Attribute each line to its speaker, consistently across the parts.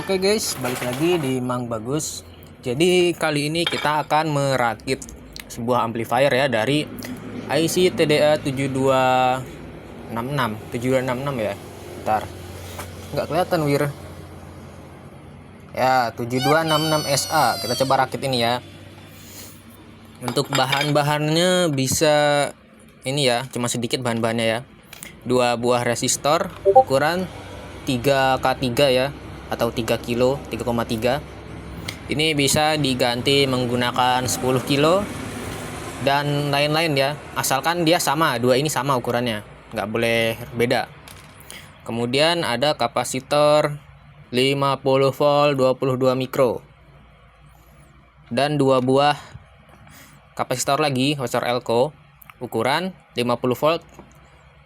Speaker 1: Oke guys, balik lagi di Mang Bagus. Jadi kali ini kita akan merakit sebuah amplifier ya dari IC TDA 7266 ya. Bentar. Nggak kelihatan wir. Ya, 7266SA. Kita coba rakit ini ya. Untuk bahan-bahannya bisa ini ya, cuma sedikit bahan-bahannya ya. 2 buah resistor ukuran 3K3 ya, atau 3 kilo 3,3. Ini bisa diganti menggunakan 10 kilo dan lain-lain ya, asalkan dia sama, dua ini sama ukurannya, nggak boleh beda. Kemudian ada kapasitor 50 volt 22 mikro dan 2 buah kapasitor lagi, kapasitor Elco ukuran 50 volt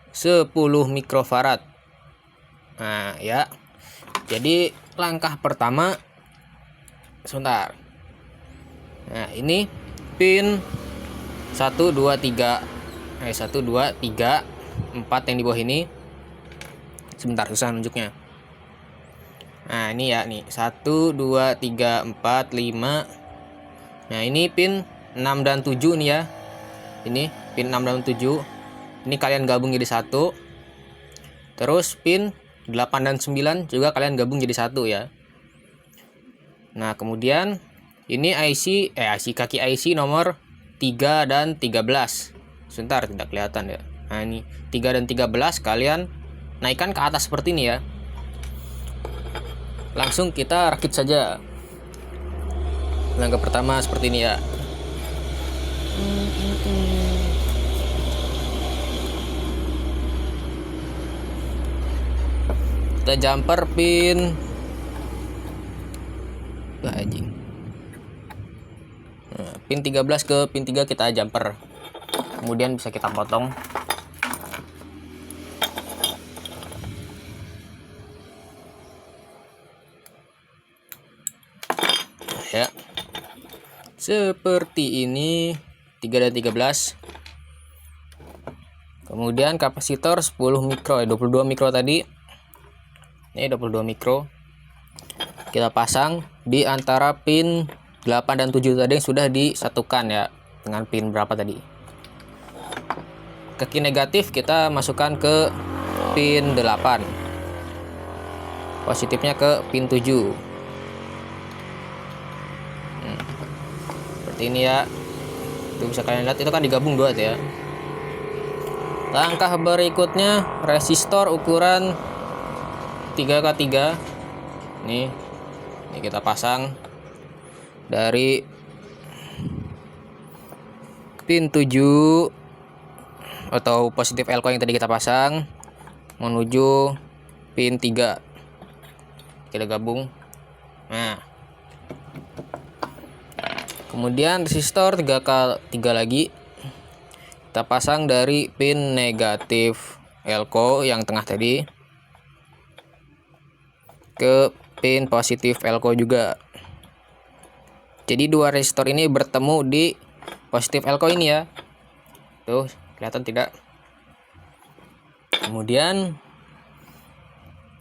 Speaker 1: 10 mikrofarad. Nah ya, jadi langkah pertama, sebentar. Nah ini pin 1 2 3 1 2 3 4 yang di bawah ini. Sebentar, susah nunjuknya. Nah ini ya, nih 1 2 3 4 5. Nah ini pin 6 dan 7 nih ya. Ini pin 6 dan 7. Ini kalian gabung jadi satu. Terus pin 8 dan 9 juga kalian gabung jadi satu ya. Nah kemudian ini IC kaki IC nomor 3 dan 13. Sebentar, tidak kelihatan ya. Nah ini 3 dan 13 kalian naikkan ke atas seperti ini ya. Langsung kita rakit saja. Langkah pertama seperti ini ya. Kita jumper pin anjing. Nah, pin 13 ke pin 3 kita jumper. Kemudian bisa kita potong. Ya. Seperti ini 3 dan 13. Kemudian kapasitor 10 mikro 22 mikro tadi. Ini 22 mikro. Kita pasang di antara pin 8 dan 7 tadi yang sudah disatukan ya dengan pin berapa tadi. Kaki negatif kita masukkan ke pin 8. Positifnya ke pin 7. Seperti ini ya. Itu bisa kalian lihat, itu kan digabung dua tuh ya. Langkah berikutnya resistor ukuran 3K3. Nih kita pasang dari pin 7 atau positif Elco yang tadi kita pasang menuju pin 3. Kita gabung. Nah. Kemudian resistor 3K3 lagi kita pasang dari pin negatif Elco yang tengah tadi ke pin positif Elco juga. Jadi dua resistor ini bertemu di positif Elco ini ya. Tuh, kelihatan tidak? Kemudian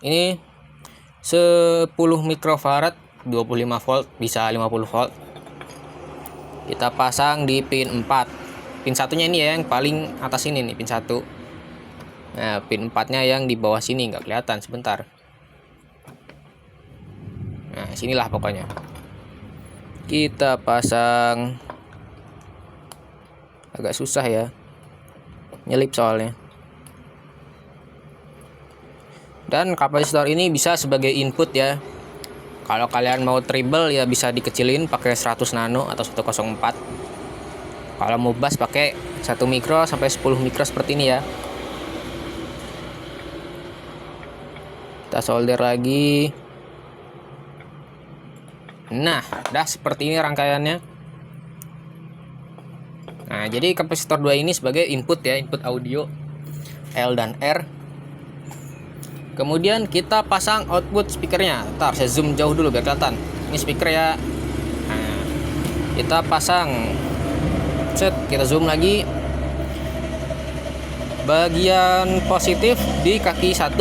Speaker 1: ini 10 mikrofarad 25 volt bisa 50 volt. Kita pasang di pin 4. Pin satunya ini ya, yang paling atas ini nih, pin 1. Nah, pin 4-nya yang di bawah sini nggak kelihatan, sebentar. Nah, sinilah pokoknya. Kita pasang. Agak susah ya. Nyelip soalnya. Dan kapasitor ini bisa sebagai input ya. Kalau kalian mau treble ya bisa dikecilin pakai 100 nano atau 104. Kalau mau bass pakai 1 mikro sampai 10 mikro seperti ini ya. Kita solder lagi. Nah, udah seperti ini rangkaiannya. Nah, jadi kapasitor 2 ini sebagai input ya, input audio L dan R. Kemudian kita pasang output speakernya. Ntar saya zoom jauh dulu biar kelihatan. Ini speaker ya. Nah, kita pasang. Set, kita zoom lagi. Bagian positif di kaki 1,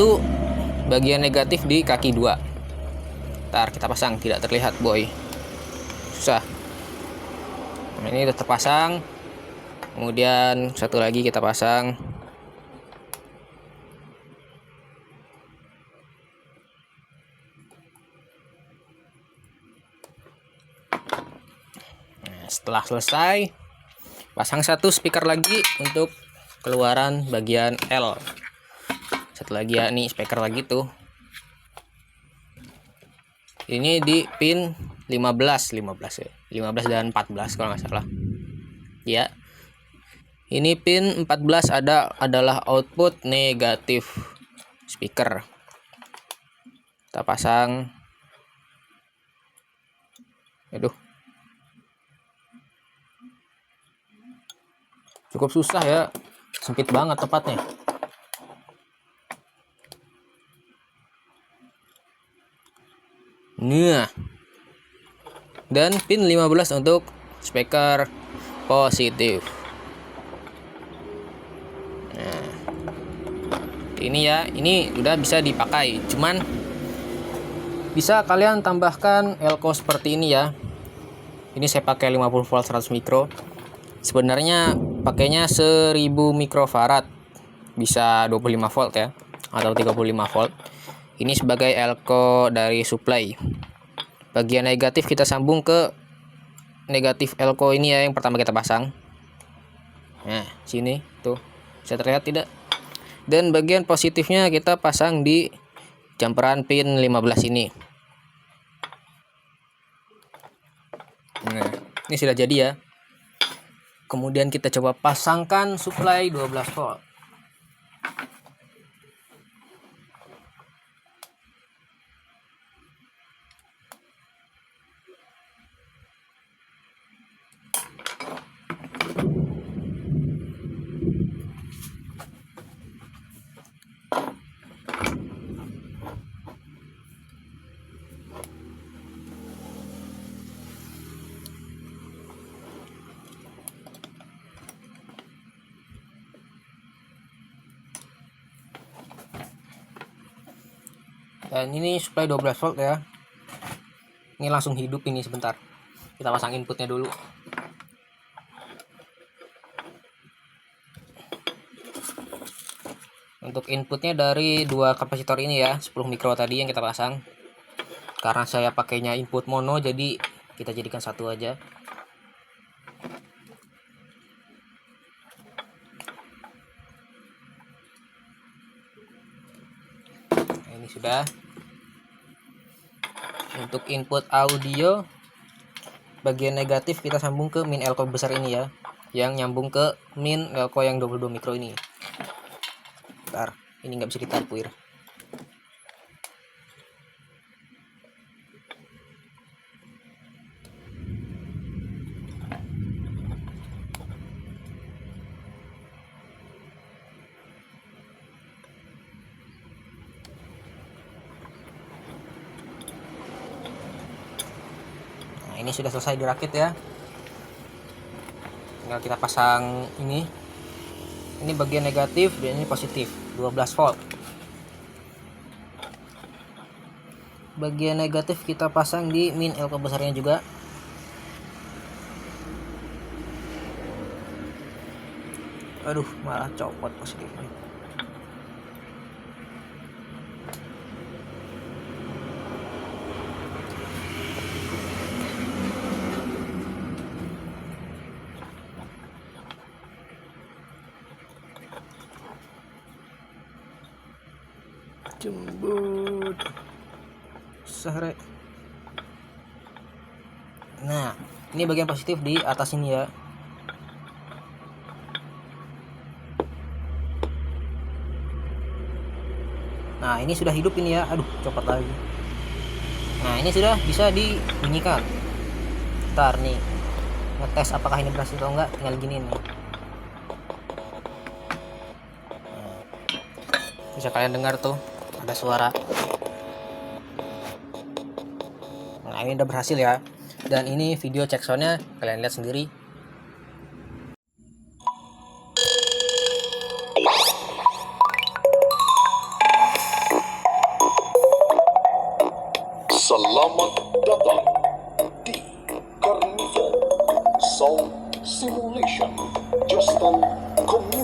Speaker 1: bagian negatif di kaki 2. Ntar kita pasang, tidak terlihat boy, susah. Nah, ini udah terpasang. Kemudian satu lagi kita pasang. Nah, setelah selesai, pasang satu speaker lagi untuk keluaran bagian L. Satu lagi ya, nih speaker lagi tuh. Ini di pin 15 ya. 15 dan 14 kalau nggak salah. Ya. Ini pin 14 adalah output negatif speaker. Kita pasang. Aduh. Cukup susah ya. Sempit banget tempatnya. Nah. Dan pin 15 untuk speaker positif. Nah. Ini ya, ini udah bisa dipakai. Cuman bisa kalian tambahkan elko seperti ini ya. Ini saya pakai 50 volt 100 mikro. Sebenarnya pakainya 1000 mikrofarad. Bisa 25 volt ya, atau 35 volt. Ini sebagai elko dari supply. Bagian negatif kita sambung ke negatif elko ini ya, yang pertama kita pasang. Nah, sini tuh. Bisa terlihat tidak? Dan bagian positifnya kita pasang di jumperan pin 15 ini. Nah, ini sudah jadi ya. Kemudian kita coba pasangkan supply 12 volt. Dan ini supply 12 volt ya. Ini langsung hidup ini sebentar. Kita pasang inputnya dulu. Untuk inputnya dari dua kapasitor ini ya, 10 mikro tadi yang kita pasang. Karena saya pakainya input mono, jadi kita jadikan satu aja. Nah, ini sudah. Untuk input audio, bagian negatif kita sambung ke min elko besar ini ya, yang nyambung ke min elko yang 22 mikro ini. Bentar, ini nggak bisa ditarik puir. Nah, ini sudah selesai dirakit ya. Tinggal kita pasang ini. Ini bagian negatif dan ini positif, 12 volt. Bagian negatif kita pasang di min elko besarnya juga. Aduh, malah copot positifnya. Jembut sehre. Nah, ini bagian positif di atas ini ya. Nah, ini sudah hidup ini ya. Aduh, copot lagi. Nah, ini sudah bisa dibunyikan. Ntar nih, ngetes apakah ini berhasil atau enggak, tinggal gini nih. Nah, bisa kalian dengar tuh, ada suara. Nah, ini udah berhasil ya. Dan ini video check soundnya, kalian lihat sendiri.
Speaker 2: Salam Sound Simulation Justin Community